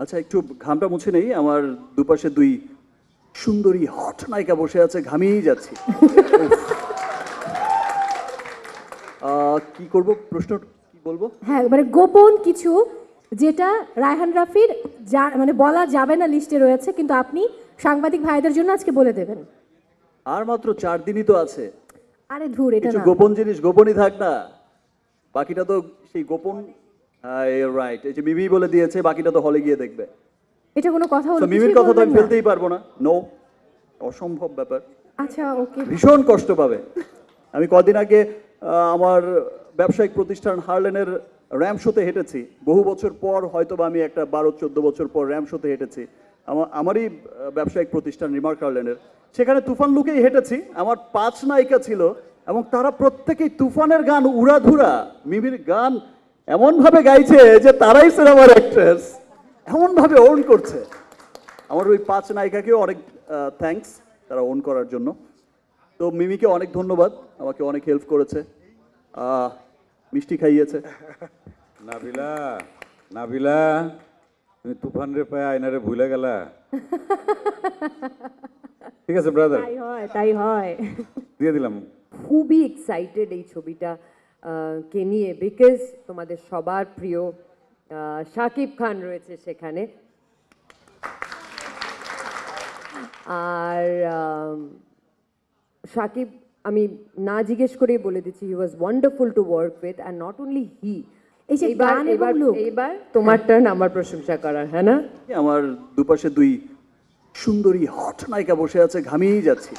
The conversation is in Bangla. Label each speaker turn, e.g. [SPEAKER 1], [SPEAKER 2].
[SPEAKER 1] আচ্ছা একটু ঘামটা মুছে নেই, আমার দুপাশে দুই সুন্দরী হট নায়িকা বসে আছে, ঘামিয়েই যাচ্ছি। কি করব, প্রশ্ন কি বলবো?
[SPEAKER 2] হ্যাঁ, মানে গোপন কিছু যেটা রায়হান রাফির মানে বলা যাবে না লিস্টে রয়েছে, কিন্তু আপনি সাংবাদিক ভাইদের জন্য আজকে বলে দেবেন।
[SPEAKER 1] আর মাত্র 4 দিনই তো আছে,
[SPEAKER 2] আরে ধুর, এটা
[SPEAKER 1] কিছু
[SPEAKER 2] না।
[SPEAKER 1] গোপন জিনিস গোপনই থাক না, বাকিটা তো সেই গোপন। রাইট, এই যে মিমি বলে দিয়েছে বাকিটা তো হলে গিয়ে দেখবে।
[SPEAKER 2] এটা কোনো কথা হলো?
[SPEAKER 1] তো মিমির
[SPEAKER 2] কিছুই
[SPEAKER 1] কথা তো আমি
[SPEAKER 2] বলবেন না?
[SPEAKER 1] ফেলতেই পারবো না, নো, অসম্ভব ব্যাপার।
[SPEAKER 2] আচ্ছা, ওকে।
[SPEAKER 1] ভীষণ কষ্ট পাবে। আমি কদিন আগে আমার ব্যবসায়িক প্রতিষ্ঠান হার্লেনের র্যাম শোতে হেঁটেছি, বহু বছর পর, হয়তো বা আমি একটা 12-14 বছর পর র্যাম শোতে হেঁটেছি, আমারই ব্যবসায়িক প্রতিষ্ঠান রিমার্ক হার্লেনের। সেখানে তুফান লুকেই হেঁটেছি, আমার 5 নায়িকা ছিল এবং তারা প্রত্যেকেই তুফানের গান উড়াধুরা, মিমির গান এমনভাবে গাইছে যে তারাই সিনেমার অ্যাক্ট্রেস, এমনভাবে ওন করছে। আমার ওই 5 নায়িকাকেও অনেক থ্যাঙ্কস তারা ওন করার জন্য। তো মিমিকে অনেক ধন্যবাদ, আমাকে অনেক হেল্প করেছে, মিষ্টি খাইয়েছে।
[SPEAKER 3] নাবিলা, নাবিলা, তুমি তুফান রে পায় আয়নারে ভুলে গেলা। ঠিক আছে ব্রাদার,
[SPEAKER 2] তাই হয়, তাই হয়।
[SPEAKER 3] দিয়ে দিলাম।
[SPEAKER 4] খুবই এক্সাইটেড এই ছবিটা কে নিয়ে, বিকজ তোমাদের সবার প্রিয় শাকিব খান রয়েছে সেখানে। আর শাকিব, আমি না জিজ্ঞেস করেই বলে দিচ্ছি, he was wonderful to work with, and not only he.
[SPEAKER 2] এই যে গান এবং look।
[SPEAKER 4] এইবার তোমার টার্ন আমার প্রশংসা করার, হ্যাঁ না?
[SPEAKER 1] আমার দুপাশে দুই সুন্দরী হট নায়িকা বসে আছে, ঘামিয়েই যাচ্ছি।